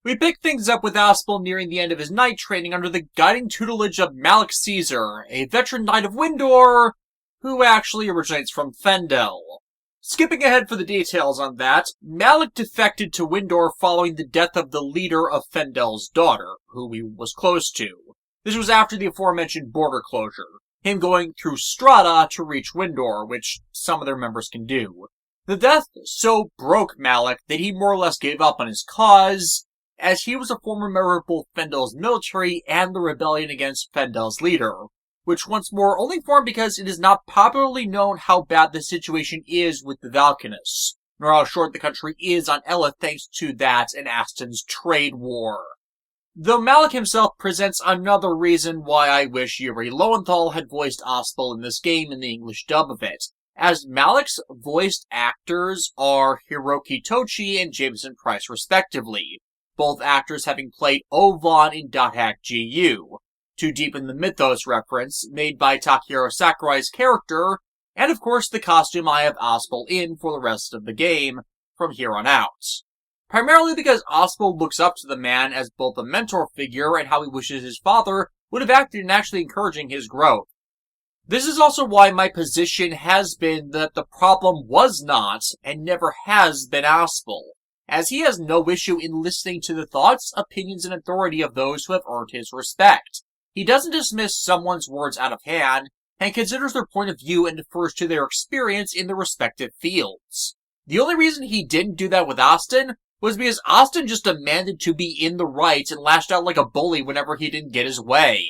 We pick things up with Asbel nearing the end of his knight training under the guiding tutelage of Malik Caesar, a veteran knight of Windor, who actually originates from Fendel. Skipping ahead for the details on that, Malik defected to Windor following the death of the leader of Fendel's daughter, who he was close to. This was after the aforementioned border closure, him going through Strata to reach Windor, which some of their members can do. The death so broke Malik that he more or less gave up on his cause, as he was a former member of both Fendel's military and the rebellion against Fendel's leader, which once more only formed because it is not popularly known how bad the situation is with the Valkanists, nor how short the country is on Eleth thanks to that and Aston's trade war. Though Malik himself presents another reason why I wish Yuri Lowenthal had voiced Asbel in this game in the English dub of it, as Malik's voiced actors are Hiroki Tochi and Jameson Price respectively, both actors having played Ovan in .hack GU, to deepen the mythos reference made by Takahiro Sakurai's character, and of course the costume I have Asbel in for the rest of the game from here on out. Primarily because Asbel looks up to the man as both a mentor figure and how he wishes his father would have acted in actually encouraging his growth. This is also why my position has been that the problem was not, and never has been Asbel, as he has no issue in listening to the thoughts, opinions, and authority of those who have earned his respect. He doesn't dismiss someone's words out of hand, and considers their point of view and defers to their experience in their respective fields. The only reason he didn't do that with Aston was because Aston just demanded to be in the right and lashed out like a bully whenever he didn't get his way.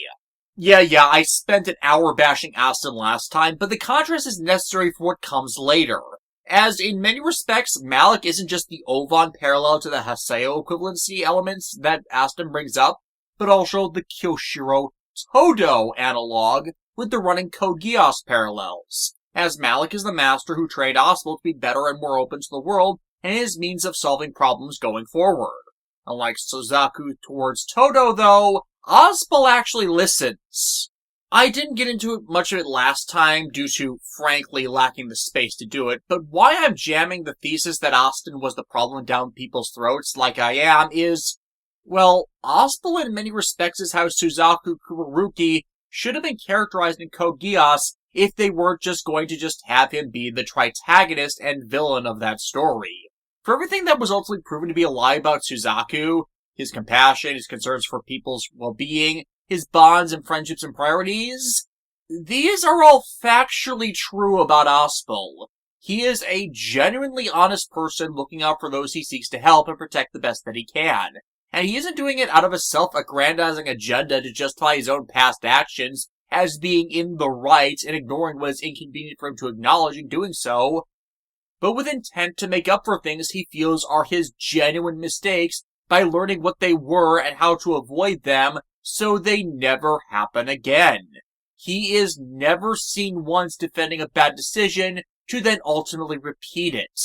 Yeah, I spent an hour bashing Aston last time, but the contrast is necessary for what comes later, as in many respects, Malik isn't just the Ovan parallel to the Haseo equivalency elements that Aston brings up, but also the Kyoshiro Todo analog with the running Code Geass parallels, as Malik is the master who trained Asbel to be better and more open to the world and his means of solving problems going forward. Unlike Suzaku towards Todo, though, Asbel actually listens. I didn't get into much of it last time due to, frankly, lacking the space to do it, but why I'm jamming the thesis that Aston was the problem down people's throats like I am is, well, Asbel in many respects is how Suzaku Kuruki should have been characterized in Code Geass if they weren't just going to just have him be the tritagonist and villain of that story. For everything that was ultimately proven to be a lie about Suzaku, his compassion, his concerns for people's well-being, his bonds and friendships and priorities, these are all factually true about Asbel. He is a genuinely honest person looking out for those he seeks to help and protect the best that he can. And he isn't doing it out of a self-aggrandizing agenda to justify his own past actions as being in the right and ignoring what is inconvenient for him to acknowledge in doing so, but with intent to make up for things he feels are his genuine mistakes by learning what they were and how to avoid them so they never happen again. He is never seen once defending a bad decision to then ultimately repeat it.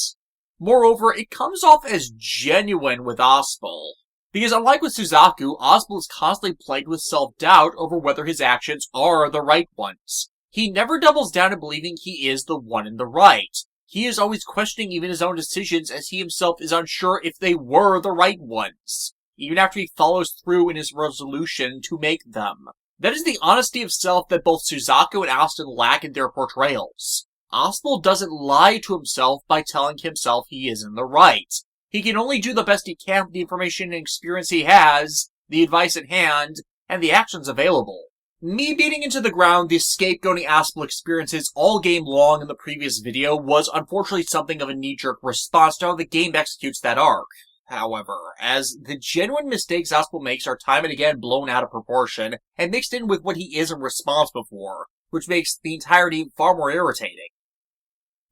Moreover, it comes off as genuine with Asbel. Because unlike with Suzaku, Asbel is constantly plagued with self-doubt over whether his actions are the right ones. He never doubles down in believing he is the one in the right. He is always questioning even his own decisions as he himself is unsure if they were the right ones, even after he follows through in his resolution to make them. That is the honesty of self that both Suzaku and Aston lack in their portrayals. Asbel doesn't lie to himself by telling himself he is in the right. He can only do the best he can with the information and experience he has, the advice at hand, and the actions available. Me beating into the ground the scapegoating Asbel experiences all game long in the previous video was unfortunately something of a knee-jerk response to how the game executes that arc. However, as the genuine mistakes Asbel makes are time and again blown out of proportion and mixed in with what he isn't responsible for, which makes the entirety far more irritating.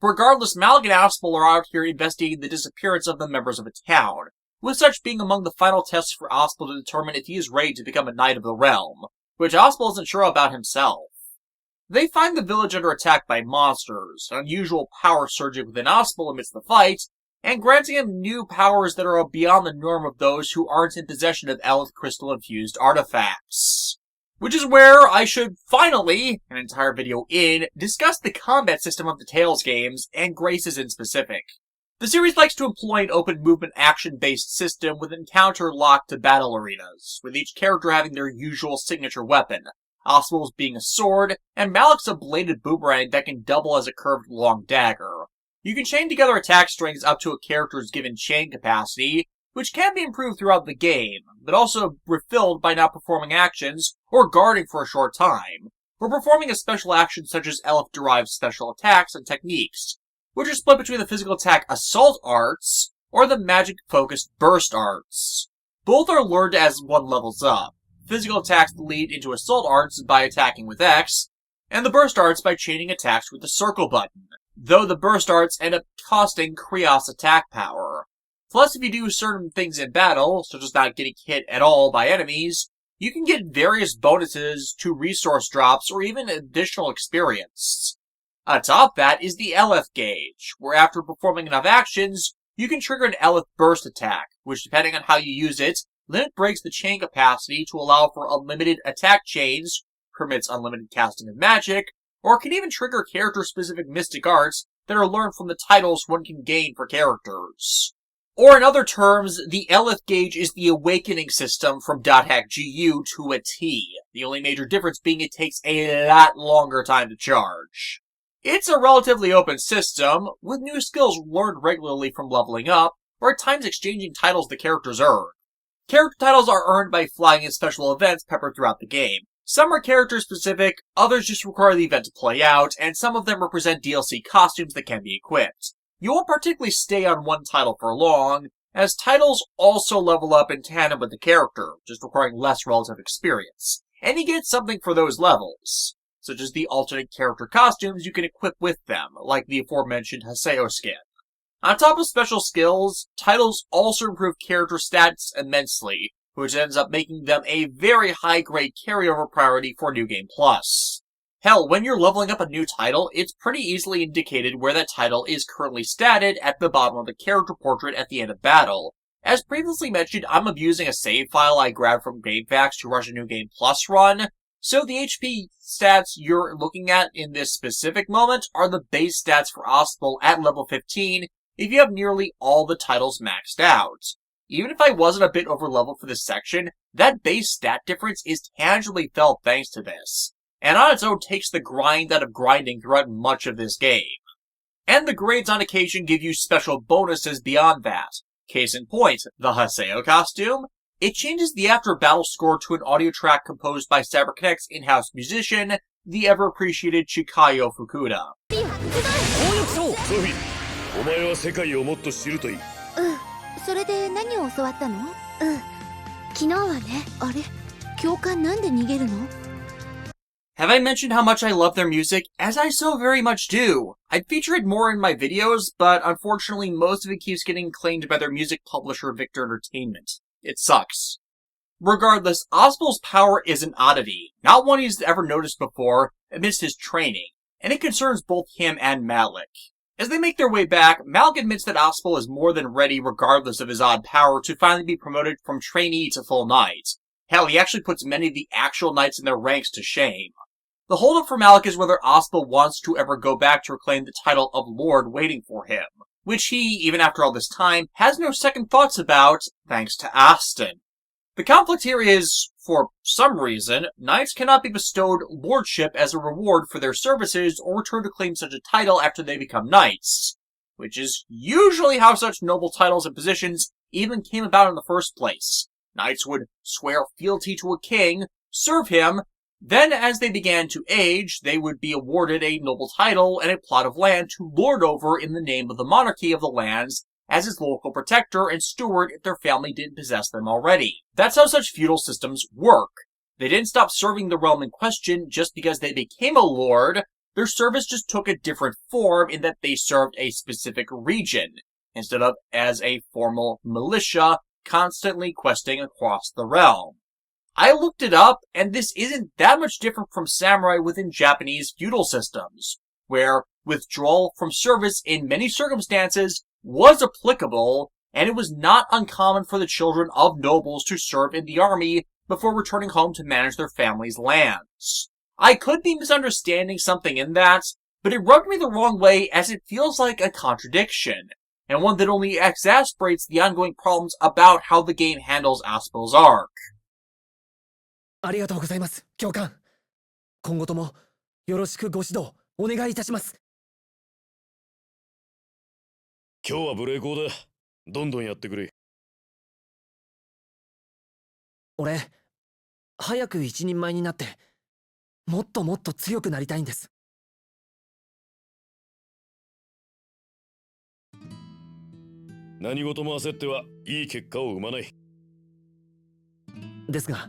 Regardless, Malik and Asbel are out here investigating the disappearance of the members of a town, with such being among the final tests for Asbel to determine if he is ready to become a Knight of the Realm, which Asbel isn't sure about himself. They find the village under attack by monsters, an unusual power surging within Asbel amidst the fight, and granting him new powers that are beyond the norm of those who aren't in possession of Eleth crystal-infused artifacts. Which is where I should finally, an entire video in, discuss the combat system of the Tales games, and Grace's in specific. The series likes to employ an open movement action-based system with encounter locked to battle arenas, with each character having their usual signature weapon, Asbel's being a sword, and Malik's a bladed boomerang that can double as a curved long dagger. You can chain together attack strings up to a character's given chain capacity, which can be improved throughout the game, but also refilled by not performing actions or guarding for a short time, or performing a special action such as elf-derived special attacks and techniques, which are split between the physical attack assault arts or the magic-focused burst arts. Both are learned as one levels up. Physical attacks lead into assault arts by attacking with X, and the burst arts by chaining attacks with the circle button, though the burst arts end up costing Krios attack power. Plus, if you do certain things in battle, such as not getting hit at all by enemies, you can get various bonuses to resource drops or even additional experience. Atop that is the LF gauge, where after performing enough actions, you can trigger an LF burst attack, which depending on how you use it, limit breaks the chain capacity to allow for unlimited attack chains, permits unlimited casting of magic, or can even trigger character-specific mystic arts that are learned from the titles one can gain for characters. Or in other terms, the LF gauge is the awakening system from .hack GU to a T, the only major difference being it takes a lot longer time to charge. It's a relatively open system, with new skills learned regularly from leveling up, or at times exchanging titles the characters earn. Character titles are earned by flying in special events peppered throughout the game. Some are character-specific, others just require the event to play out, and some of them represent DLC costumes that can be equipped. You won't particularly stay on one title for long, as titles also level up in tandem with the character, just requiring less relative experience. And you get something for those levels, such as the alternate character costumes you can equip with them, like the aforementioned Haseo skin. On top of special skills, titles also improve character stats immensely, which ends up making them a very high-grade carryover priority for New Game Plus. Hell, when you're leveling up a new title, it's pretty easily indicated where that title is currently statted at the bottom of the character portrait at the end of battle. As previously mentioned, I'm abusing a save file I grabbed from GameFAQs to rush a New Game Plus run, so the HP stats you're looking at in this specific moment are the base stats for Asbel at level 15 if you have nearly all the titles maxed out. Even if I wasn't a bit over-leveled for this section, that base stat difference is tangibly felt thanks to this, and on its own takes the grind out of grinding throughout much of this game. And the grades on occasion give you special bonuses beyond that. Case in point, the Haseo costume. It changes the after-battle score to an audio track composed by CyberConnect's in-house musician, the ever-appreciated Chikayo Fukuda. Sophie, お前は世界をもっと知るといい。それで何を教わったの？昨日はね、あれ、教官なんで逃げるの？ Have I mentioned how much I love their music? As I so very much do. I'd feature it more in my videos, but unfortunately most of it keeps getting claimed by their music publisher Victor Entertainment. It sucks. Regardless, Asbel's power is an oddity, not one he's ever noticed before amidst his training, and it concerns both him and Malik. As they make their way back, Malik admits that Asbel is more than ready regardless of his odd power to finally be promoted from trainee to full knight. Hell, he actually puts many of the actual knights in their ranks to shame. The holdup for Malik is whether Asbel wants to ever go back to reclaim the title of Lord waiting for him, which he, even after all this time, has no second thoughts about, thanks to Aston. The conflict here is, for some reason, knights cannot be bestowed lordship as a reward for their services or return to claim such a title after they become knights, which is usually how such noble titles and positions even came about in the first place. Knights would swear fealty to a king, serve him, then as they began to age, they would be awarded a noble title and a plot of land to lord over in the name of the monarchy of the lands as its local protector and steward if their family didn't possess them already. That's how such feudal systems work. They didn't stop serving the realm in question just because they became a lord. Their service just took a different form in that they served a specific region, instead of as a formal militia constantly questing across the realm. I looked it up, and this isn't that much different from samurai within Japanese feudal systems, where withdrawal from service in many circumstances was applicable, and it was not uncommon for the children of nobles to serve in the army before returning home to manage their family's lands. I could be misunderstanding something in that, but it rubbed me the wrong way as it feels like a contradiction, and one that only exacerbates the ongoing problems about how the game handles Asbel's arc. ありがとうございます、教官。今後ともよろしくご指導お願いいたします。今日は無礼講だ。どんどんやってくれ。俺、早く一人前になって、もっともっと強くなりたいんです。何事も焦ってはいい結果を生まない。ですが、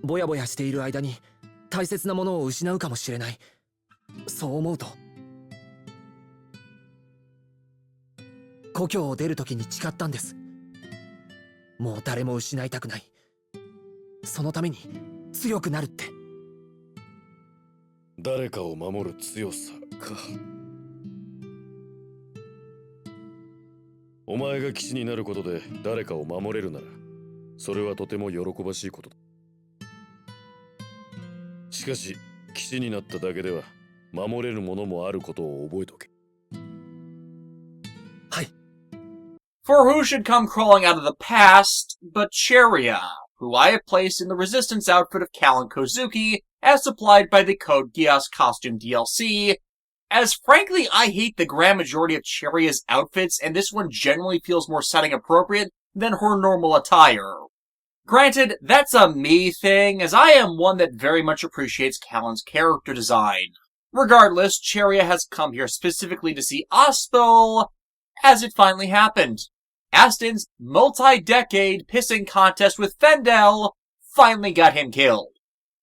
ぼやぼやしている間に大切なものを失うかもしれない。そう思うと、故郷を出るときに誓ったんです。もう誰も失いたくない。そのために強くなるって。誰かを守る強さか。お前が騎士になることで誰かを守れるなら、それはとても喜ばしいことだ。しかし、騎士になっただけでは守れるものもあることを覚えとけ。はい。 For who should come crawling out of the past but Cheria, who I have placed in the Resistance outfit of Callan Kozuki, as supplied by the Code Geass costume DLC, as frankly I hate the grand majority of Cheria's outfits, and this one generally feels more setting appropriate than her normal attire. Granted, that's a me thing, as I am one that very much appreciates Callan's character design. Regardless, Cheria has come here specifically to see Asbel, as it finally happened. Aston's multi-decade pissing contest with Fendel finally got him killed.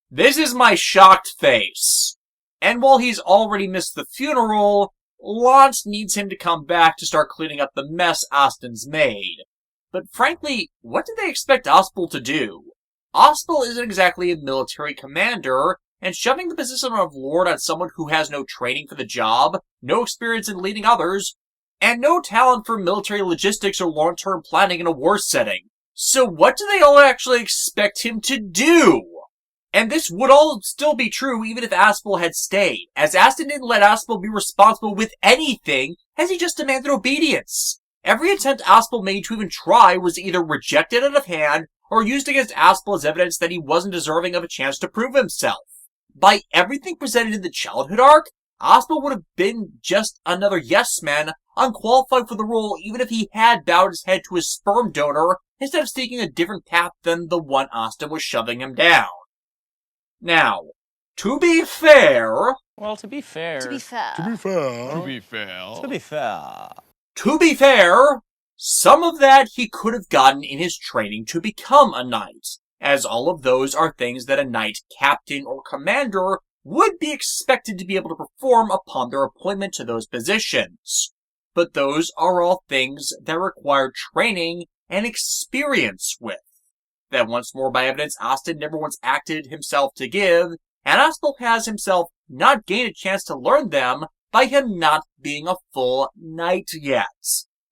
This is my shocked face. And while he's already missed the funeral, Lant needs him to come back to start cleaning up the mess Aston's made. But frankly, what did they expect Asbel to do? Asbel isn't exactly a military commander, and shoving the position of Lord on someone who has no training for the job, no experience in leading others, and no talent for military logistics or long-term planning in a war setting. So what do they all actually expect him to do? And this would all still be true even if Asbel had stayed, as Aston didn't let Asbel be responsible with anything, as he just demanded obedience. Every attempt Asbel made to even try was either rejected out of hand, or used against Asbel as evidence that he wasn't deserving of a chance to prove himself. By everything presented in the childhood arc, Asbel would have been just another yes-man, unqualified for the role even if he had bowed his head to his sperm donor instead of seeking a different path than the one Aston was shoving him down. Now, to be fair... Well, to be fair... To be fair. To be fair. To be fair... To be fair... To be fair, some of that he could have gotten in his training to become a knight, as all of those are things that a knight captain or commander would be expected to be able to perform upon their appointment to those positions. But those are all things that require training and experience with. That once more by evidence Aston never once acted himself to give, and Asbel has himself not gained a chance to learn them by him not being a full knight yet.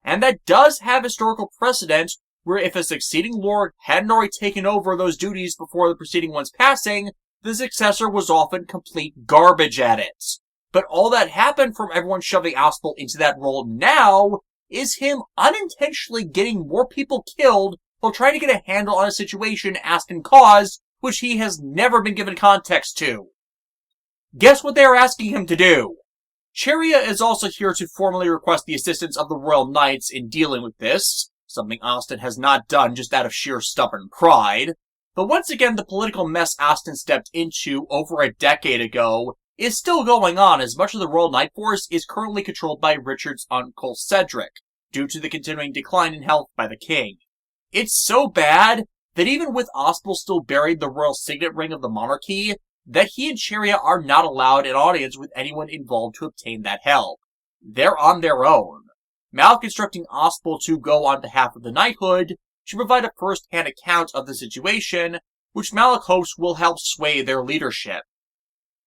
And that does have historical precedent, where if a succeeding lord hadn't already taken over those duties before the preceding one's passing, the successor was often complete garbage at it. But all that happened from everyone shoving Asbel into that role now is him unintentionally getting more people killed while trying to get a handle on a situation Aston caused, which he has never been given context to. Guess what they are asking him to do? Cheria is also here to formally request the assistance of the Royal Knights in dealing with this, something Aston has not done just out of sheer stubborn pride. But once again, the political mess Aston stepped into over a decade ago is still going on, as much of the Royal Knight Force is currently controlled by Richard's uncle Cedric, due to the continuing decline in health by the king. It's so bad that even with Asbel still buried the royal signet ring of the monarchy, that he and Cheria are not allowed an audience with anyone involved to obtain that help. They're on their own. Malk instructing Asbel to go on behalf of the knighthood to provide a first-hand account of the situation, which Malak hopes will help sway their leadership.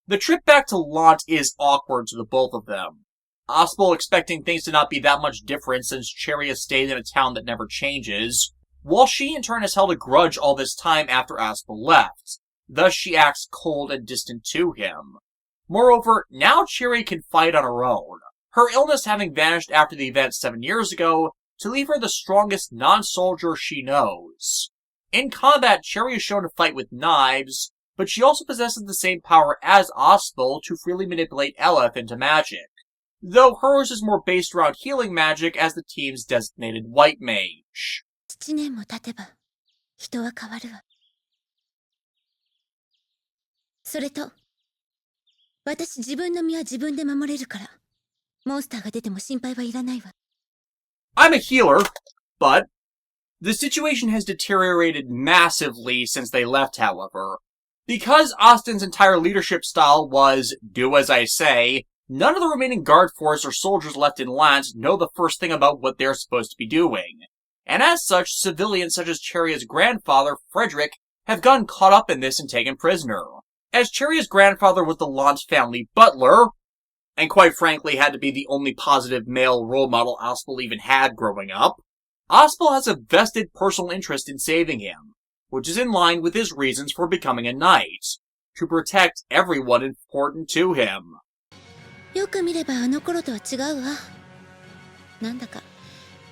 The trip back to Lant is awkward to the both of them. Asbel expecting things to not be that much different since Cheria stayed in a town that never changes, while she in turn has held a grudge all this time after Asbel left. Thus she acts cold and distant to him. Moreover, now Cheria can fight on her own. her illness having vanished after the event 7 years ago to leave her the strongest non-soldier she knows. In combat, Cherry is shown to fight with knives, but she also possesses the same power as Asbel to freely manipulate Eleth into magic, though hers is more based around healing magic as the team's designated white mage. 7年も経てば人は変わるわ。それと私自分の身は自分で守れるからモンスターが出ても心配はいらないわ。 I'm a healer, but the situation has deteriorated massively since they left, however. Because Austin's entire leadership style was, do as I say, none of the remaining guard force or soldiers left in Lance know the first thing about what they're supposed to be doing. And as such, civilians such as Cheria's grandfather, Frederick, have gotten caught up in this and taken prisoner. As Cheria's grandfather was the Lance family butler, and quite frankly had to be the only positive male role model Asbel even had growing up, Asbel has a vested personal interest in saving him, which is in line with his reasons for becoming a knight, to protect everyone important to him. よく見ればあの頃とは違うわ。なんだか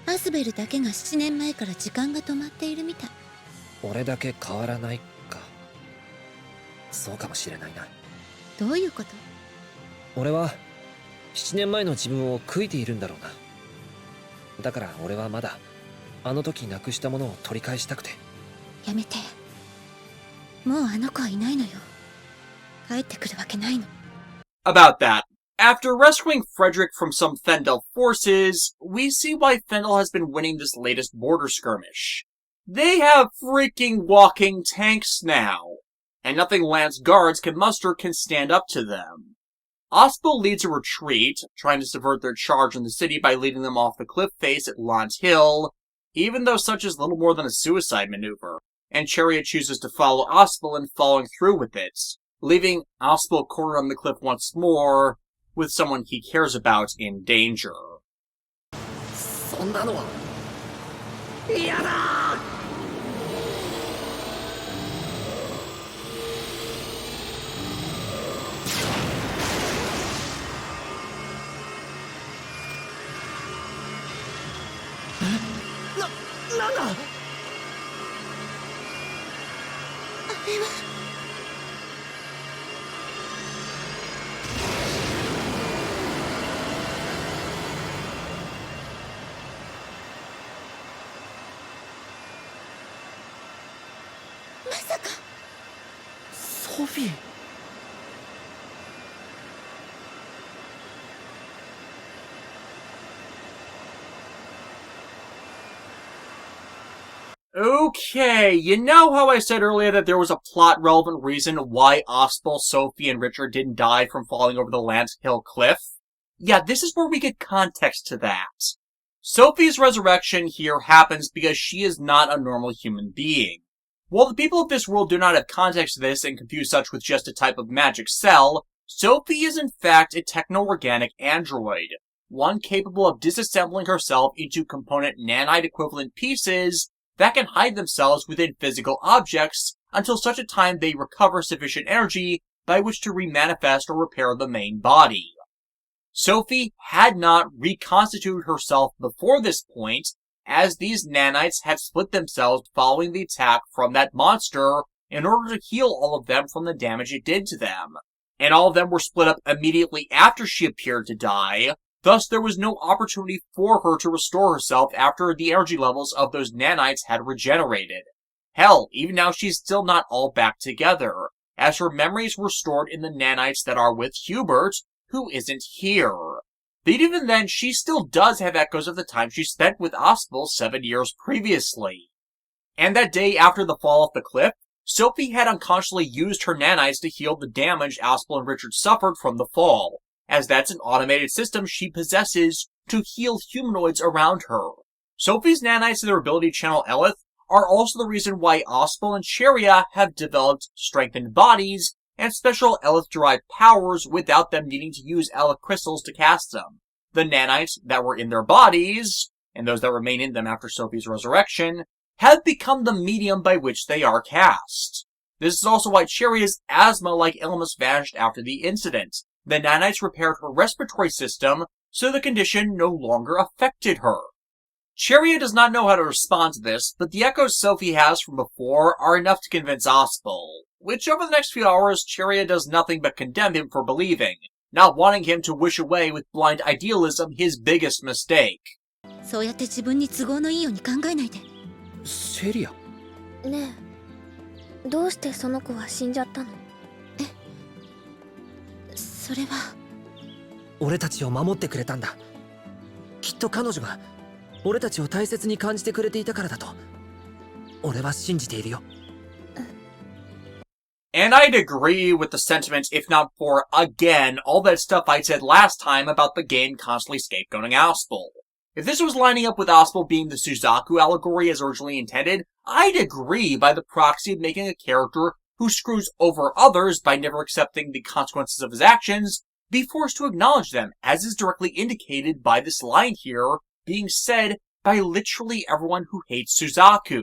アスベルだけが7年前から時間が止まっているみたい。俺だけ変わらないか。そうかもしれないな。どういうこと？俺は7年前の自分を悔いているんだろうな。だから俺はまだあの時なくしたものを取り返したくて。やめて。もうあの子はいないのよ。帰ってくるわけないの。 About that, after rescuing Frederick from some Fendel forces, we see why Fendel has been winning this latest border skirmish. They have freaking walking tanks now, and nothing Lance guards can muster can stand up to them. Asbel leads a retreat, trying to subvert their charge in the city by leading them off the cliff face at Lance Hill, even though such is little more than a suicide maneuver, and Cheria chooses to follow Asbel in following through with it, leaving Asbel cornered on the cliff once more, with someone he cares about in danger. そんなのは嫌だ。なんだ。あれは。まさか。ソフィー。Okay, you know how I said earlier that there was a plot-relevant reason why Asbel, Sophie, and Richard didn't die from falling over the Lance Hill cliff? Yeah, this is where we get context to that. Sophie's resurrection here happens because she is not a normal human being. While the people of this world do not have context to this and confuse such with just a type of magic cell, Sophie is in fact a techno-organic android, one capable of disassembling herself into component nanite-equivalent pieces that can hide themselves within physical objects until such a time they recover sufficient energy by which to remanifest or repair the main body. Sophie had not reconstituted herself before this point, as these nanites had split themselves following the attack from that monster in order to heal all of them from the damage it did to them. And all of them were split up immediately after she appeared to die, thus there was no opportunity for her to restore herself after the energy levels of those nanites had regenerated. Hell, even now she's still not all back together, as her memories were stored in the nanites that are with Hubert, who isn't here. But even then, she still does have echoes of the time she spent with Asbel 7 years previously. And that day after the fall off the cliff, Sophie had unconsciously used her nanites to heal the damage Asbel and Richard suffered from the fall, as that's an automated system she possesses to heal humanoids around her. Sophie's nanites and their ability to channel Eleth are also the reason why Asbel and Cheria have developed strengthened bodies and special Eleth-derived powers without them needing to use Eleth crystals to cast them. The nanites that were in their bodies, and those that remain in them after Sophie's resurrection, have become the medium by which they are cast. This is also why Cheria's asthma-like illness vanished after the incident. The nanites repaired her respiratory system, so the condition no longer affected her. Cheria does not know how to respond to this, but the echoes Sophie has from before are enough to convince Asbel, which over the next few hours Cheria does nothing but condemn him for believing, not wanting him to wish away with blind idealism his biggest mistake. そうやって自分に都合のいいように考えないで。シェリア。ねえ、どうしてその子は死んじゃったの？それは俺たちを守ってくれたんだ。きっと彼女が俺たちを大切に感じてくれていたからだと俺は信じているよ。And I'd agree with the sentiment if not for, again, all that stuff I said last time about the game constantly scapegoating Asbel. If this was lining up with Asbel being the Suzaku allegory as originally intended, I'd agree by the proxy of making a character who screws over others by never accepting the consequences of his actions be forced to acknowledge them, as is directly indicated by this line here being said by literally everyone who hates Suzaku.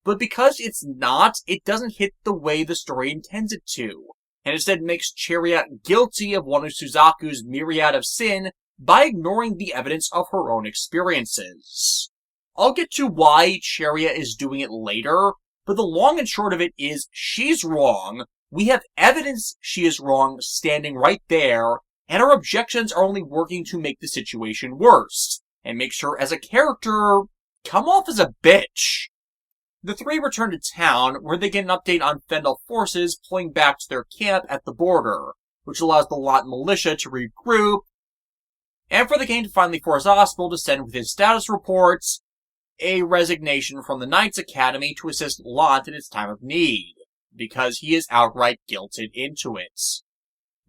But because it's not, it doesn't hit the way the story intends it to, and instead makes Cheria guilty of one of Suzaku's myriad of sin by ignoring the evidence of her own experiences. I'll get to why Cheria is doing it later, but the long and short of it is she's wrong, we have evidence she is wrong standing right there, and our objections are only working to make the situation worse, and makes her as a character come off as a bitch. The three return to town, where they get an update on Fendel forces pulling back to their camp at the border, which allows the Lot militia to regroup, and for the game to finally force Asbel to send with his status reports a resignation from the Knights Academy to assist Lot in its time of need, because he is outright guilted into it.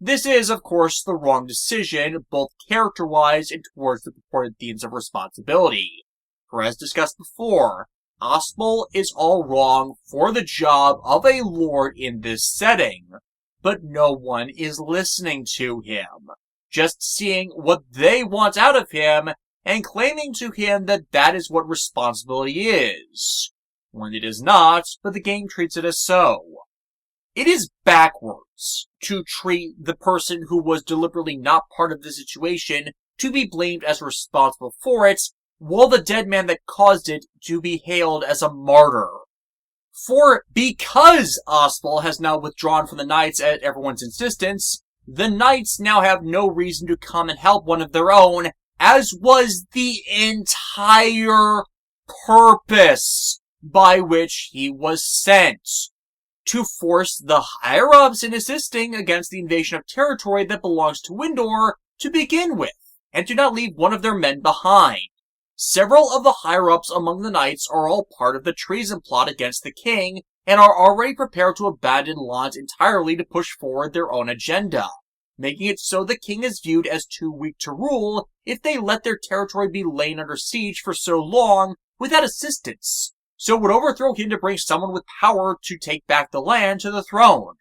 This is, of course, the wrong decision, both character-wise and towards the purported themes of responsibility. For as discussed before, Asbel is all wrong for the job of a lord in this setting, but no one is listening to him, just seeing what they want out of him and claiming to him that that is what responsibility is, when it is not, but the game treats it as so. It is backwards to treat the person who was deliberately not part of the situation to be blamed as responsible for it, while the dead man that caused it to be hailed as a martyr. For because Asbel has now withdrawn from the Knights at everyone's insistence, the Knights now have no reason to come and help one of their own, as was the entire purpose by which he was sent. To force the higher-ups in assisting against the invasion of territory that belongs to Windor to begin with, and to not leave one of their men behind. Several of the higher-ups among the Knights are all part of the treason plot against the king, and are already prepared to abandon Lans entirely to push forward their own agenda, making it so the king is viewed as too weak to rule if they let their territory be lain under siege for so long without assistance, so it would overthrow him to bring someone with power to take back the land to the throne,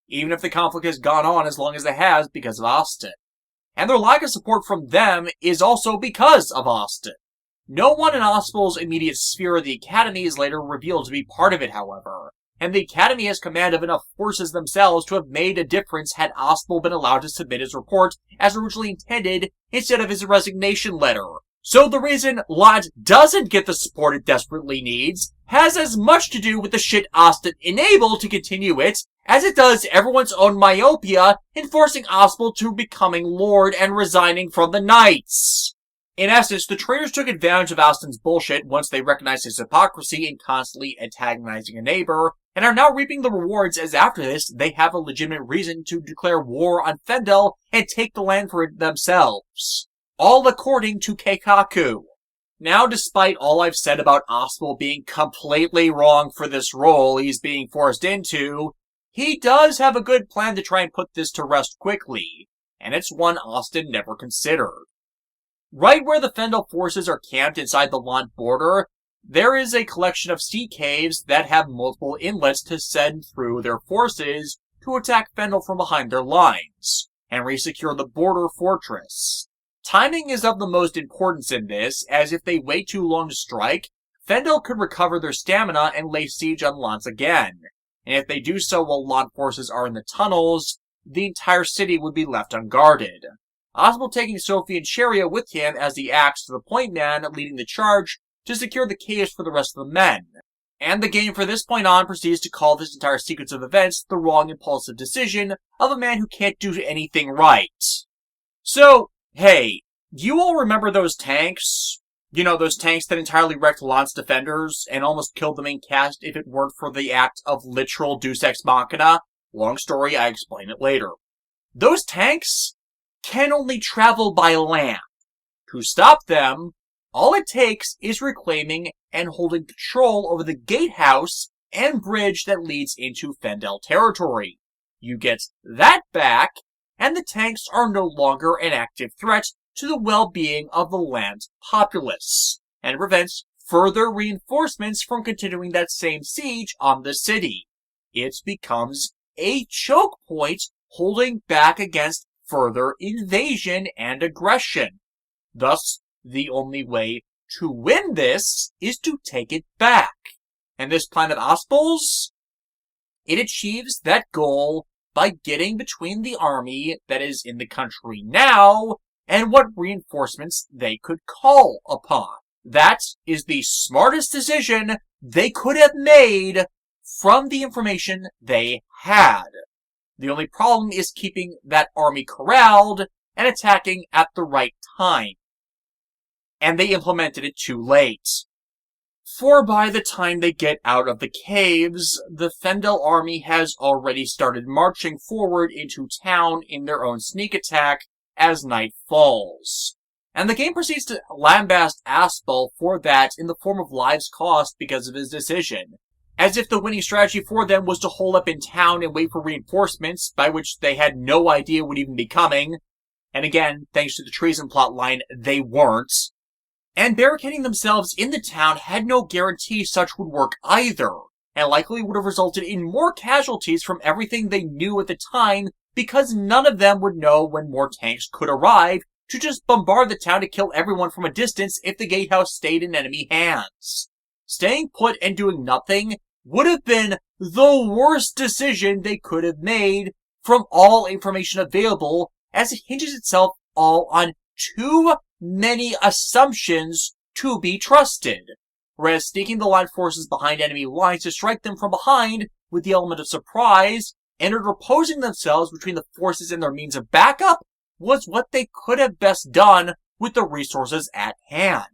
even if the conflict has gone on as long as it has because of Austin. And their lack of support from them is also because of Austin. No one in Asbel's immediate sphere of the Academy is later revealed to be part of it, however, and the Academy has command of enough forces themselves to have made a difference had Asbel been allowed to submit his report as originally intended instead of his resignation letter. So the reason Lot doesn't get the support it desperately needs has as much to do with the shit Austin enabled to continue it as it does everyone's own myopia in forcing Asbel to becoming Lord and resigning from the Knights. In essence, the traitors took advantage of Austin's bullshit once they recognized his hypocrisy in constantly antagonizing a neighbor, and are now reaping the rewards as after this they have a legitimate reason to declare war on Fendel and take the land for it themselves. All according to Keikaku. Now, despite all I've said about Asbel being completely wrong for this role he's being forced into, he does have a good plan to try and put this to rest quickly, and it's one Austin never considered. Right where the Fendel forces are camped inside the Lant border, there is a collection of sea caves that have multiple inlets to send through their forces to attack Fendel from behind their lines, and resecure the border fortress. Timing is of the most importance in this, as if they wait too long to strike, Fendel could recover their stamina and lay siege on Lans again, and if they do so while Lant forces are in the tunnels, the entire city would be left unguarded. Asbel taking Sophie and Chariot with him as the axe to the point man leading the charge to secure the caves for the rest of the men. And the game from this point on proceeds to call this entire sequence of events the wrong impulsive decision of a man who can't do anything right. So, hey, do you all remember those tanks? You know, those tanks that entirely wrecked Lance defenders and almost killed the main cast if it weren't for the act of literal Deus Ex Machina? Long story, I explain it later. Those tanks can only travel by land. To stop them, all it takes is reclaiming and holding control over the gatehouse and bridge that leads into Fendel territory. You get that back, and the tanks are no longer an active threat to the well-being of the land populace, and prevents further reinforcements from continuing that same siege on the city. It becomes a choke point holding back against further invasion and aggression. Thus, the only way to win this is to take it back. And this plan of Asbel's? It achieves that goal by getting between the army that is in the country now and what reinforcements they could call upon. That is the smartest decision they could have made from the information they had. The only problem is keeping that army corralled and attacking at the right time. And they implemented it too late. For by the time they get out of the caves, the Fendel army has already started marching forward into town in their own sneak attack as night falls. And the game proceeds to lambast Asbel for that in the form of lives cost because of his decision. As if the winning strategy for them was to hole up in town and wait for reinforcements, by which they had no idea would even be coming. And again, thanks to the treason plotline, they weren't. And barricading themselves in the town had no guarantee such would work either, and likely would have resulted in more casualties from everything they knew at the time, because none of them would know when more tanks could arrive to just bombard the town to kill everyone from a distance if the gatehouse stayed in enemy hands. Staying put and doing nothing would have been the worst decision they could have made from all information available, as it hinges itself all on too many assumptions to be trusted. Whereas sneaking the line forces behind enemy lines to strike them from behind with the element of surprise and interposing themselves between the forces and their means of backup was what they could have best done with the resources at hand.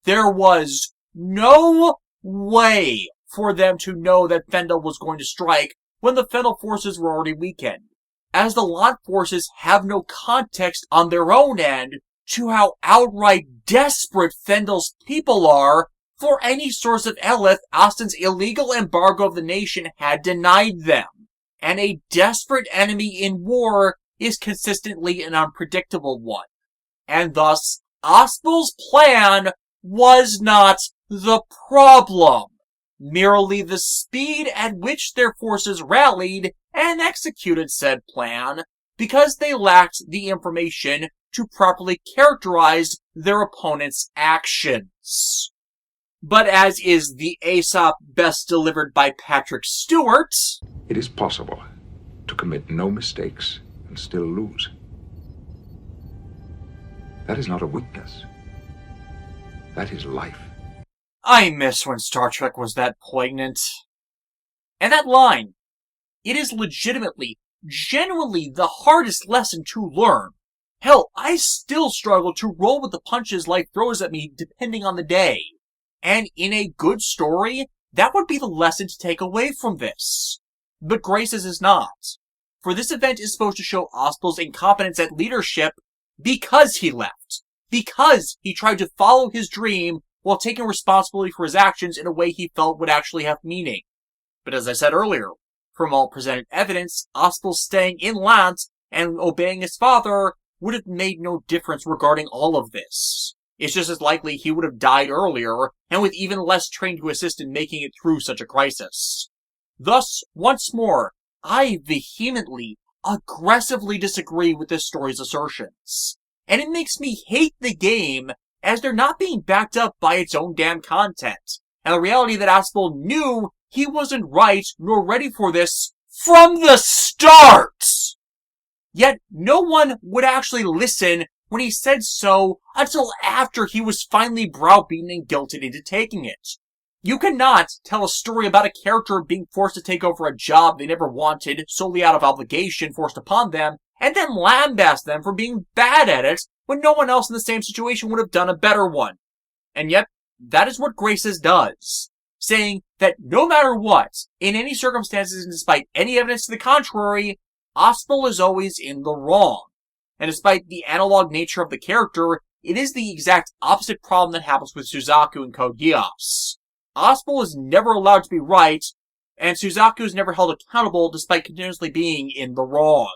There was no way for them to know that Fendel was going to strike when the Fendel forces were already weakened, as the Lot forces have no context on their own end to how outright desperate Fendel's people are for any source of Elith Austin's illegal embargo of the nation had denied them. And a desperate enemy in war is consistently an unpredictable one. And thus, Asbel's plan was not the problem, merely the speed at which their forces rallied and executed said plan, because they lacked the information to properly characterize their opponent's actions. But as is the Aesop best delivered by Patrick Stewart, it is possible to commit no mistakes and still lose. That is not a weakness. That is life. I miss when Star Trek was that poignant. And that line, it is legitimately, genuinely the hardest lesson to learn. Hell, I still struggle to roll with the punches life throws at me depending on the day. And in a good story, that would be the lesson to take away from this. But Grace's is not. For this event is supposed to show Asbel's incompetence at leadership because he left. Because he tried to follow his dream while taking responsibility for his actions in a way he felt would actually have meaning. But as I said earlier, from all presented evidence, Asbel staying in Lant and obeying his father would have made no difference regarding all of this. It's just as likely he would have died earlier, and with even less trained to assist in making it through such a crisis. Thus, once more, I vehemently, aggressively disagree with this story's assertions. And it makes me hate the game as they're not being backed up by its own damn content, and the reality that Asbel knew he wasn't right nor ready for this from the start! Yet no one would actually listen when he said so until after he was finally browbeaten and guilted into taking it. You cannot tell a story about a character being forced to take over a job they never wanted solely out of obligation forced upon them, and then lambaste them for being bad at it when no one else in the same situation would have done a better one. And yet, that is what Graces does, saying that no matter what, in any circumstances and despite any evidence to the contrary, Asbel is always in the wrong. And despite the analog nature of the character, it is the exact opposite problem that happens with Suzaku in Code Geass. Asbel is never allowed to be right, and Suzaku is never held accountable despite continuously being in the wrong.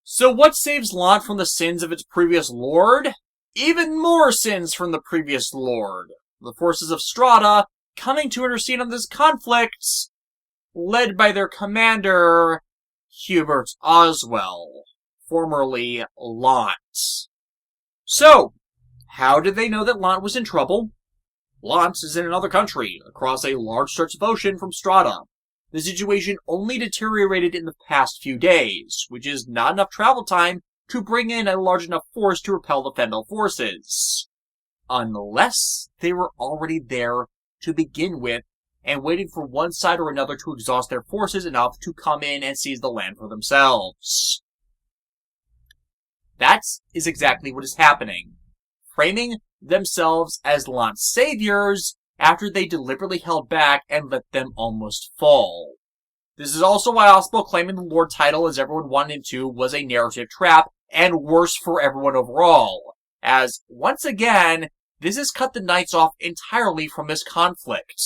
So what saves Lant from the sins of its previous lord? Even more sins from the previous lord. The forces of Strata coming to intercede on this conflict, led by their commander, Hubert Oswell, formerly Lant. So, how did they know that Lant was in trouble? Lant is in another country, across a large stretch of ocean from Strata. The situation only deteriorated in the past few days, which is not enough travel time to bring in a large enough force to repel the Fendel forces. Unless they were already there to begin with, and waiting for one side or another to exhaust their forces enough to come in and seize the land for themselves. That is exactly what is happening. Framing themselves as Lant's saviors after they deliberately held back and let them almost fall. This is also why Asbel claiming the Lord title as everyone wanted him to was a narrative trap, and worse for everyone overall, as, once again, this has cut the Knights off entirely from this conflict.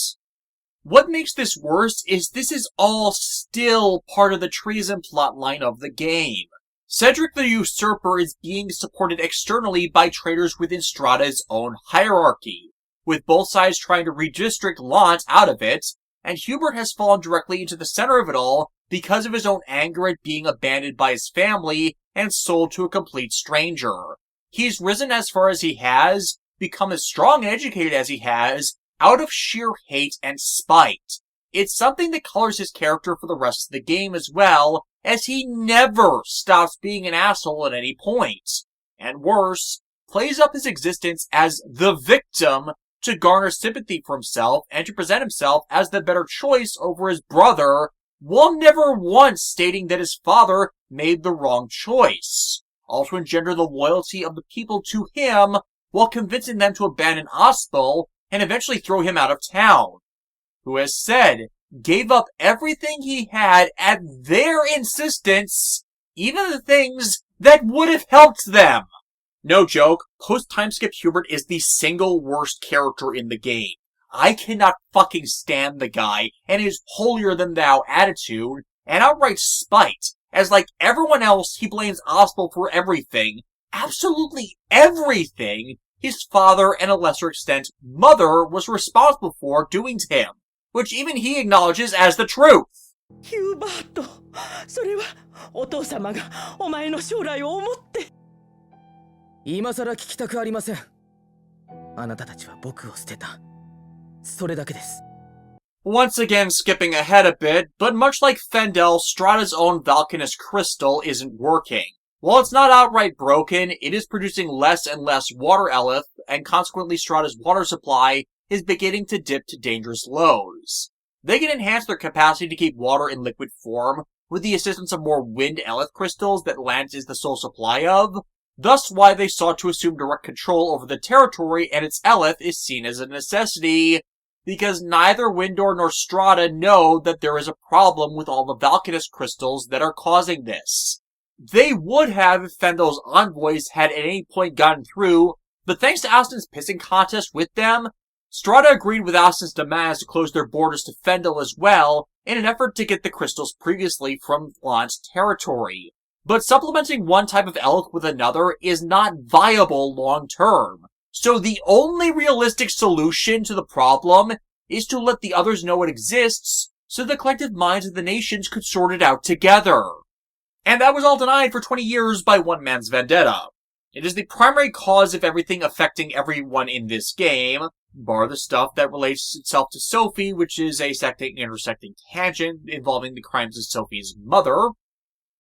What makes this worse is this is all still part of the treason plotline of the game. Cedric the Usurper is being supported externally by traitors within Strata's own hierarchy, with both sides trying to redistrict Lant out of it, and Hubert has fallen directly into the center of it all because of his own anger at being abandoned by his family and sold to a complete stranger. He's risen as far as he has, become as strong and educated as he has, out of sheer hate and spite. It's something that colors his character for the rest of the game as well, as he never stops being an asshole at any point. And worse, plays up his existence as the victim to garner sympathy for himself and to present himself as the better choice over his brother, while never once stating that his father made the wrong choice, all to engender the loyalty of the people to him while convincing them to abandon Asbel and eventually throw him out of town. Who has said, gave up everything he had at their insistence, even the things that would have helped them. No joke, Post-timeskip Hubert is the single worst character in the game. I cannot fucking stand the guy and his holier-than-thou attitude and outright spite, as like everyone else he blames Asbel for everything, absolutely everything, his father and a lesser extent mother was responsible for doing to him, which even he acknowledges as the truth. Hubert, それはお父様がお前の将来を思って。今さら聞きたくありません。あなたたちは僕を捨てた。それだけです。 Once again skipping ahead a bit, but much like Fendel, Strata's own Valkanist crystal isn't working. While it's not outright broken, it is producing less and less water eleth, and consequently Strata's water supply is beginning to dip to dangerous lows. They can enhance their capacity to keep water in liquid form with the assistance of more wind eleth crystals that Lance is the sole supply of, thus why they sought to assume direct control over the territory, and its eleth is seen as a necessity, because neither Windor nor Strata know that there is a problem with all the Valkanist crystals that are causing this. They would have if Fendel's envoys had at any point gotten through, but thanks to Aston's pissing contest with them, Strata agreed with Aston's demands to close their borders to Fendel as well, in an effort to get the crystals previously from Lant's territory. But supplementing one type of eleth with another is not viable long-term. So the only realistic solution to the problem is to let the others know it exists, so the collective minds of the nations could sort it out together. And that was all denied for 20 years by one man's vendetta. It is the primary cause of everything affecting everyone in this game, bar the stuff that relates itself to Sophie, which is a secting intersecting tangent involving the crimes of Sophie's mother.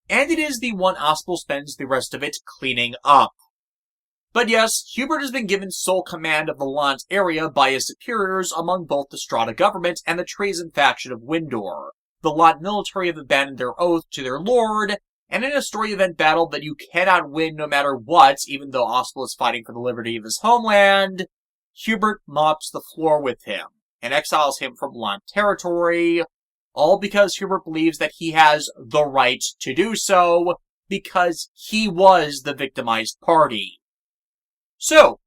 and it is the one Asbel spends the rest of it cleaning up. But yes, Hubert has been given sole command of the Lant area by his superiors among both the Strata government and the Trazen faction of Windor. The Lant military have abandoned their oath to their lord, and in a story event battle that you cannot win no matter what, even though Asbel is fighting for the liberty of his homeland, Hubert mops the floor with him and exiles him from Lant territory, all because Hubert believes that he has the right to do so, because he was the victimized party. So,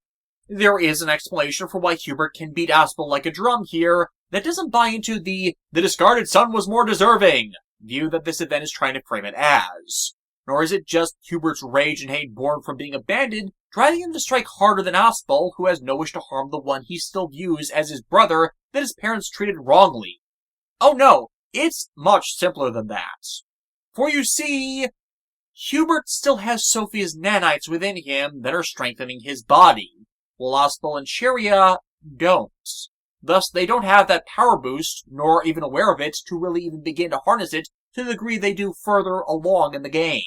there is an explanation for why Hubert can beat Asbel like a drum here that doesn't buy into the discarded son was more deserving view that this event is trying to frame it as. Nor is it just Hubert's rage and hate born from being abandoned, driving him to strike harder than Asbel, who has no wish to harm the one he still views as his brother that his parents treated wrongly. Oh no, it's much simpler than that. For you see, Hubert still has Sophie's nanites within him that are strengthening his body, while Asbel and Cheria don't. Thus, they don't have that power boost, nor even aware of it, to really even begin to harness it to the degree they do further along in the game.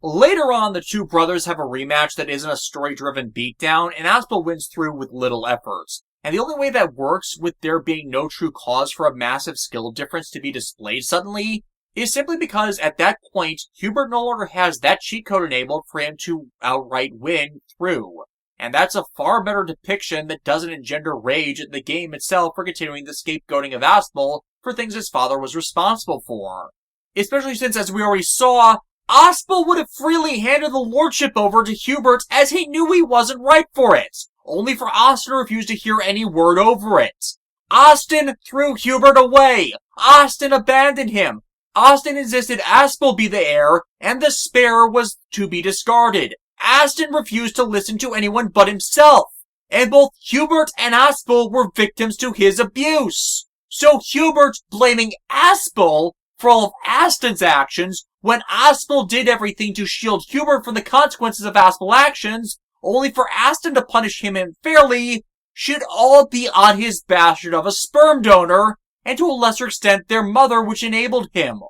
Later on, the two brothers have a rematch that isn't a story-driven beatdown, and Asbel wins through with little effort. And the only way that works, with there being no true cause for a massive skill difference to be displayed suddenly, is simply because at that point, Hubert no longer has that cheat code enabled for him to outright win through. And that's a far better depiction that doesn't engender rage at the game itself for continuing the scapegoating of Asbel for things his father was responsible for. Especially since, as we already saw, Asbel would have freely handed the lordship over to Hubert as he knew he wasn't right for it, only for Austin to refuse to hear any word over it. Austin threw Hubert away. Austin abandoned him. Austin insisted Asbel be the heir, and the spare was to be discarded. Aston refused to listen to anyone but himself, and both Hubert and Asbel were victims to his abuse. So Hubert blaming Asbel for all of Aston's actions, when Asbel did everything to shield Hubert from the consequences of Asbel's actions, only for Aston to punish him unfairly, should all be on his bastard of a sperm donor, and to a lesser extent their mother, which enabled him.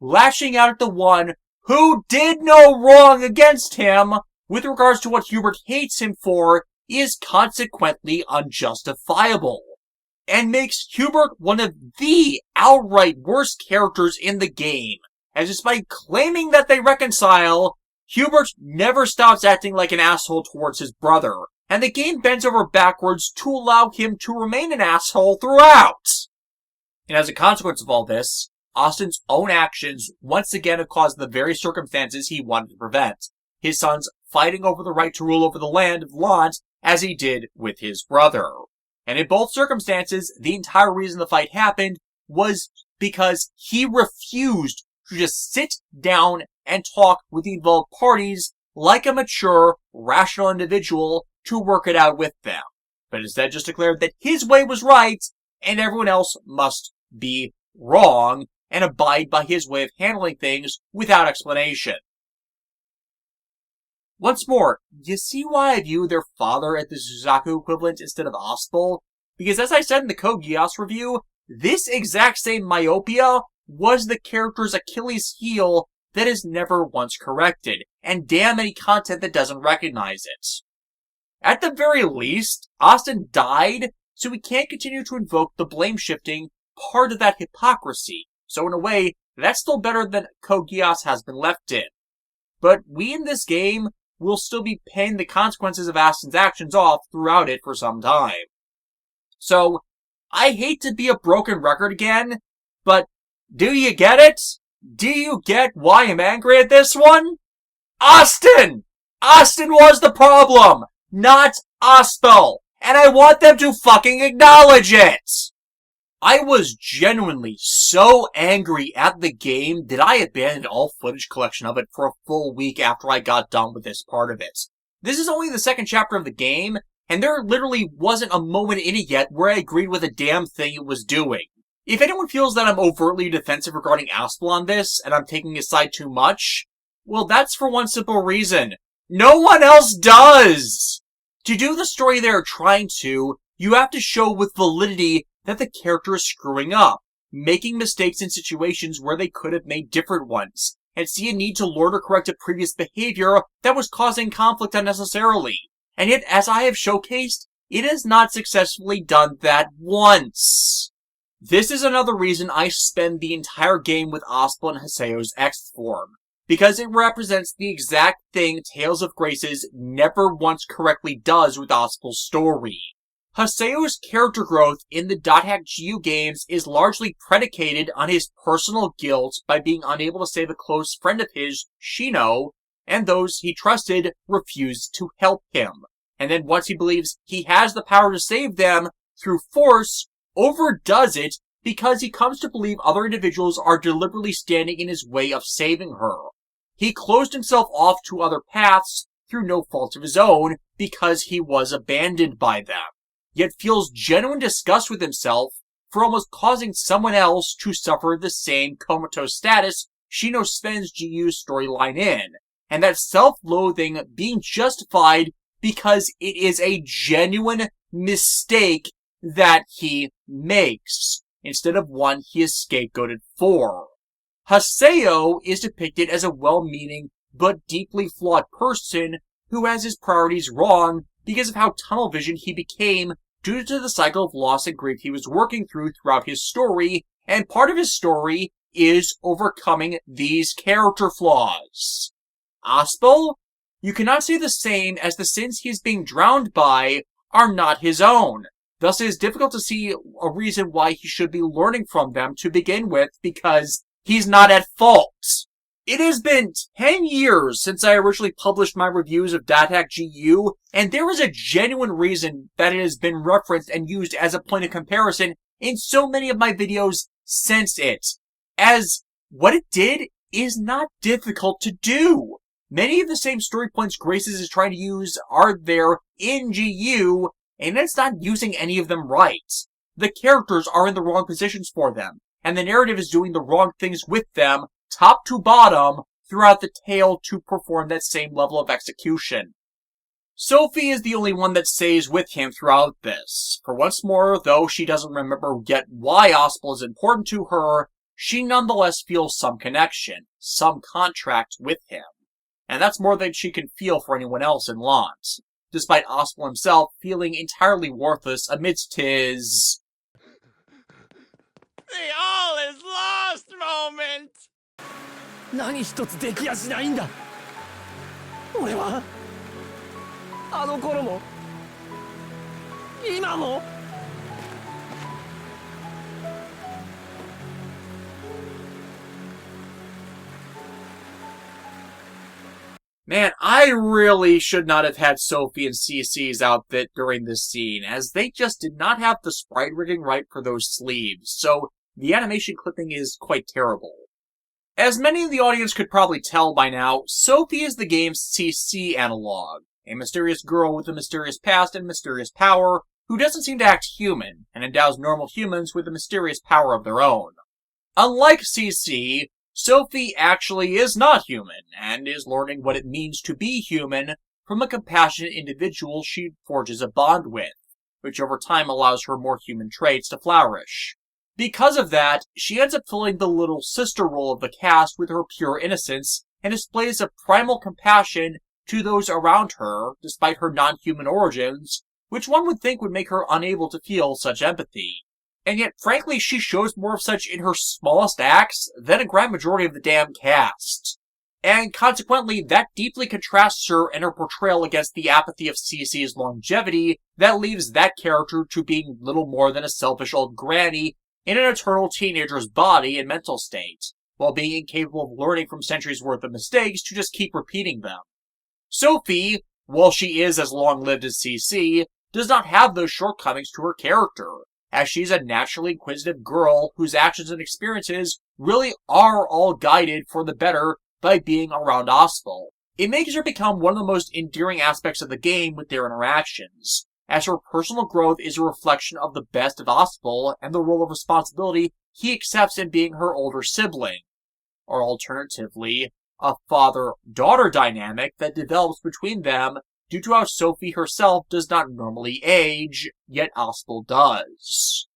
Lashing out at the one who did no wrong against him, with regards to what Hubert hates him for, is consequently unjustifiable, and makes Hubert one of the outright worst characters in the game, as despite claiming that they reconcile, Hubert never stops acting like an asshole towards his brother, and the game bends over backwards to allow him to remain an asshole throughout. And as a consequence of all this, Austin's own actions once again have caused the very circumstances he wanted to prevent. His sons fighting over the right to rule over the land of Lant, as he did with his brother. And in both circumstances, the entire reason the fight happened was because he refused to just sit down and talk with the involved parties like a mature, rational individual to work it out with them, but instead just declared that his way was right and everyone else must be wrong and abide by his way of handling things without explanation. Once more, you see why I view their father as the Suzaku equivalent instead of Asbel? Because as I said in the Code Geass review, this exact same myopia was the character's Achilles heel that is never once corrected, and damn any content that doesn't recognize it. At the very least, Austin died, so we can't continue to invoke the blame-shifting part of that hypocrisy, so in a way, that's still better than Code Geass has been left in. But we in this game will still be paying the consequences of Aston's actions off throughout it for some time. So, I hate to be a broken record again, but do you get it? Do you get why I'm angry at this one? Austin! Austin was the problem, not Asbel, and I want them to fucking acknowledge it! I was genuinely so angry at the game that I abandoned all footage collection of it for a full week after I got done with this part of it. This is only the second chapter of the game, and there literally wasn't a moment in it yet where I agreed with a damn thing it was doing. If anyone feels that I'm overtly defensive regarding Asbel on this, and I'm taking his side too much, well, that's for one simple reason. No one else does! To do the story they're trying to, you have to show with validity that the character is screwing up, making mistakes in situations where they could have made different ones, and see a need to learn or correct a previous behavior that was causing conflict unnecessarily. And yet, as I have showcased, it has not successfully done that once. This is another reason I spend the entire game with Asbel and Haseo's X form, because it represents the exact thing Tales of Graces never once correctly does with Asbel's story. Haseo's character growth in the .hack.gu games is largely predicated on his personal guilt by being unable to save a close friend of his, Shino, and those he trusted refused to help him. And then once he believes he has the power to save them through force, overdoes it because he comes to believe other individuals are deliberately standing in his way of saving her. He closed himself off to other paths through no fault of his own because he was abandoned by them, yet feels genuine disgust with himself for almost causing someone else to suffer the same comatose status Shino spends GU's storyline in, and that self-loathing being justified because it is a genuine mistake that he makes, instead of one he is scapegoated for. Haseo is depicted as a well-meaning but deeply flawed person who has his priorities wrong because of how tunnel vision he became due to the cycle of loss and grief he was working through throughout his story, and part of his story is overcoming these character flaws. Asbel? You cannot say the same, as the sins he is being drowned by are not his own. Thus it is difficult to see a reason why he should be learning from them to begin with, because he's not at fault. It has been 10 years since I originally published my reviews of .hack.gu, and there is a genuine reason that it has been referenced and used as a point of comparison in so many of my videos since it, as what it did is not difficult to do. Many of the same story points Graces is trying to use are there in GU, and it's not using any of them right. The characters are in the wrong positions for them, and the narrative is doing the wrong things with them, top to bottom, throughout the tale to perform that same level of execution. Sophie is the only one that stays with him throughout this, for once more, though she doesn't remember yet why Asbel is important to her, she nonetheless feels some connection, some contract with him. And that's more than she can feel for anyone else in Lant, despite Asbel himself feeling entirely worthless amidst his... The all is lost moment! 何一つできやしないんだ。俺はあの頃も今も。Man, I really should not have had Sophie and CC's outfit during this scene, as they just did not have the sprite rigging right for those sleeves, so the animation clipping is quite terrible. As many in the audience could probably tell by now, Sophie is the game's CC analog, a mysterious girl with a mysterious past and mysterious power, who doesn't seem to act human, and endows normal humans with a mysterious power of their own. Unlike CC, Sophie actually is not human, and is learning what it means to be human from a compassionate individual she forges a bond with, which over time allows her more human traits to flourish. Because of that, she ends up filling the little sister role of the cast with her pure innocence, and displays a primal compassion to those around her, despite her non-human origins, which one would think would make her unable to feel such empathy. And yet, frankly, she shows more of such in her smallest acts than a grand majority of the damn cast. And consequently, that deeply contrasts her and her portrayal against the apathy of CC's longevity that leaves that character to being little more than a selfish old granny in an eternal teenager's body and mental state, while being incapable of learning from centuries' worth of mistakes to just keep repeating them. Sophie, while she is as long-lived as CC, does not have those shortcomings to her character, as she's a naturally inquisitive girl whose actions and experiences really are all guided for the better by being around Asbel. It makes her become one of the most endearing aspects of the game with their interactions, as her personal growth is a reflection of the best of Asbel and the role of responsibility he accepts in being her older sibling, or alternatively, a father-daughter dynamic that develops between them due to how Sophie herself does not normally age, yet Asbel does.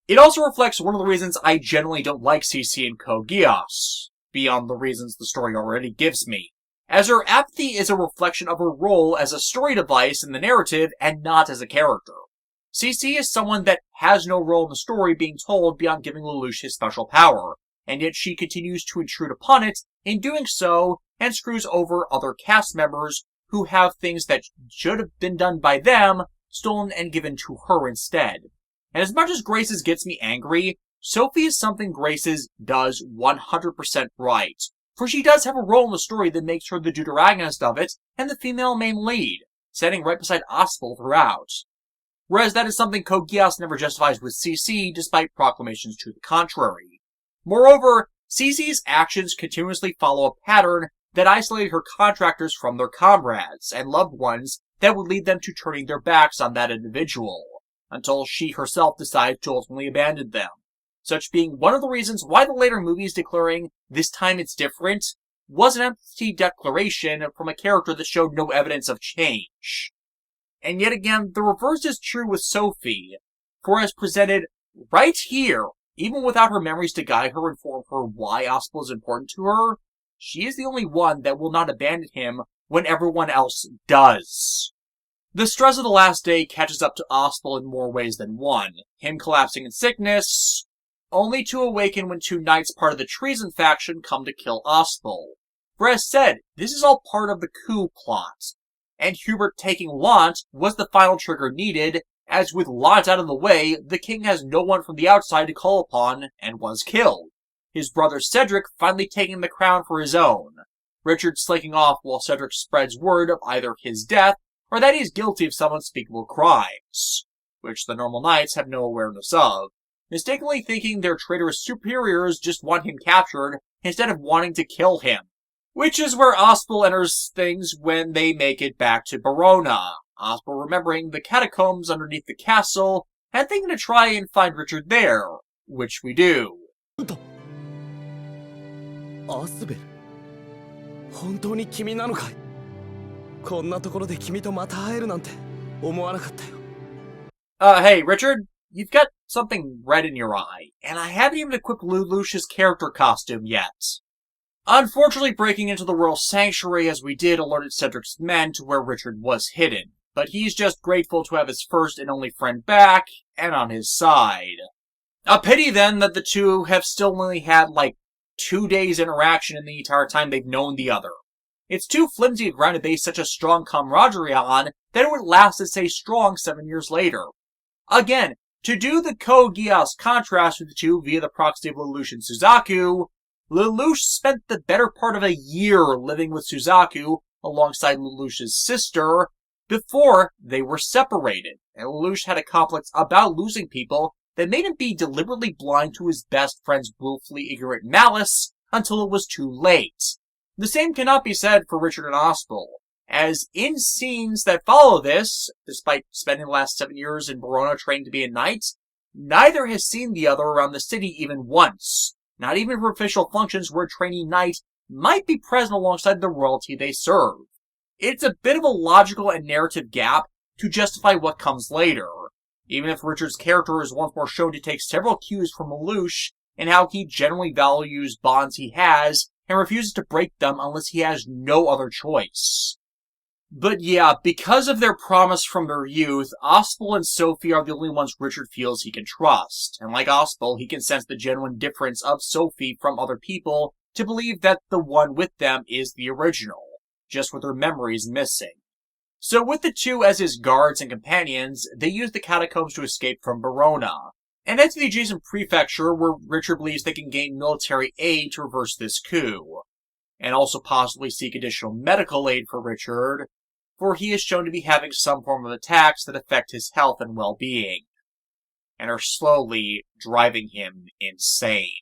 It also reflects one of the reasons I generally don't like CC and Code Geass, beyond the reasons the story already gives me, as her apathy is a reflection of her role as a story device in the narrative and not as a character. CC is someone that has no role in the story being told beyond giving Lelouch his special power, and yet she continues to intrude upon it in doing so and screws over other cast members who have things that should have been done by them stolen and given to her instead. And as much as Grace's gets me angry, Sophie is something Grace's does 100% right, for she does have a role in the story that makes her the deuteragonist of it and the female main lead, standing right beside Asbel throughout. Whereas that is something Code Geass never justifies with CC, despite proclamations to the contrary. Moreover, CC's actions continuously follow a pattern that isolated her contractors from their comrades and loved ones that would lead them to turning their backs on that individual, until she herself decides to ultimately abandon them. Such being one of the reasons why the later movies declaring, "this time it's different," was an empty declaration from a character that showed no evidence of change. And yet again, the reverse is true with Sophie, for as presented right here, even without her memories to guide her and inform her why Asbel is important to her, she is the only one that will not abandon him when everyone else does. The stress of the last day catches up to Asbel in more ways than one, him collapsing in sickness, only to awaken when two knights part of the treason faction come to kill Asbel. For as said, this is all part of the coup plot, and Hubert taking Lant was the final trigger needed, as with Lant out of the way, the king has no one from the outside to call upon, and was killed. His brother Cedric finally taking the crown for his own. Richard slinking off while Cedric spreads word of either his death, or that he is guilty of some unspeakable crimes, which the normal knights have no awareness of, mistakenly thinking their traitorous superiors just want him captured, instead of wanting to kill him. Which is where Asbel enters things when they make it back to Verona. Asbel remembering the catacombs underneath the castle, and thinking to try and find Richard there, which we do. アスベル、本当に君なのかい？こんなところで君とまた会えるなんて思わなかったよ。Hey, Richard, you've got something red in your eye, and I haven't even equipped Lelouch's character costume yet. Unfortunately, breaking into the royal sanctuary as we did alerted Cedric's men to where Richard was hidden, but he's just grateful to have his first and only friend back, and on his side. A pity then that the two have still only had, 2 days interaction in the entire time they've known the other. It's too flimsy a ground to base such a strong camaraderie on that it would last and stay strong 7 years later. Again, to do the Code Geass contrast with the two via the proxy of Lelouch and Suzaku, Lelouch spent the better part of a year living with Suzaku alongside Lelouch's sister before they were separated, and Lelouch had a complex about losing people that made him be deliberately blind to his best friend's willfully ignorant malice until it was too late. The same cannot be said for Richard and Asbel, as in scenes that follow this, despite spending the last 7 years in Verona training to be a knight, neither has seen the other around the city even once, not even for official functions where a trainee knight might be present alongside the royalty they serve. It's a bit of a logical and narrative gap to justify what comes later, even if Richard's character is once more shown to take several cues from Lelouch in how he generally values bonds he has and refuses to break them unless he has no other choice. But yeah, because of their promise from their youth, Asbel and Sophie are the only ones Richard feels he can trust, and like Asbel, he can sense the genuine difference of Sophie from other people to believe that the one with them is the original, just with her memories missing. So with the two as his guards and companions, they use the catacombs to escape from Verona, and head to the adjacent prefecture where Richard believes they can gain military aid to reverse this coup, and also possibly seek additional medical aid for Richard, for he is shown to be having some form of attacks that affect his health and well-being, and are slowly driving him insane.